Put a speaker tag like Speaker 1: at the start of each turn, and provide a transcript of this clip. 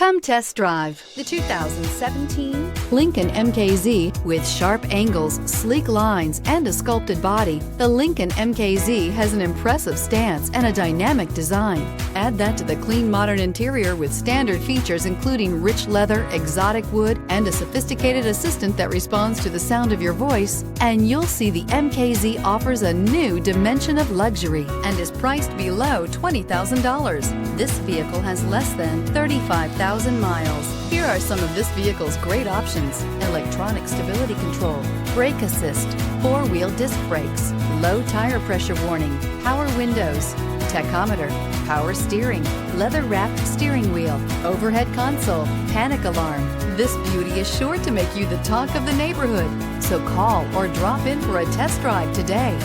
Speaker 1: Come test drive the 2017 Lincoln MKZ. With sharp angles, sleek lines, and a sculpted body, the Lincoln MKZ has an impressive stance and a dynamic design. Add that to the clean, modern interior with standard features including rich leather, exotic wood, and a sophisticated assistant that responds to the sound of your voice, and you'll see the MKZ offers a new dimension of luxury and is priced below $20,000. This vehicle has less than 35,000 miles. Here are some of this vehicle's great options: electronic stability control, brake assist, four-wheel disc brakes, low tire pressure warning, power windows, tachometer, power steering, leather-wrapped steering wheel, overhead console, panic alarm. This beauty is sure to make you the talk of the neighborhood. So call or drop in for a test drive today.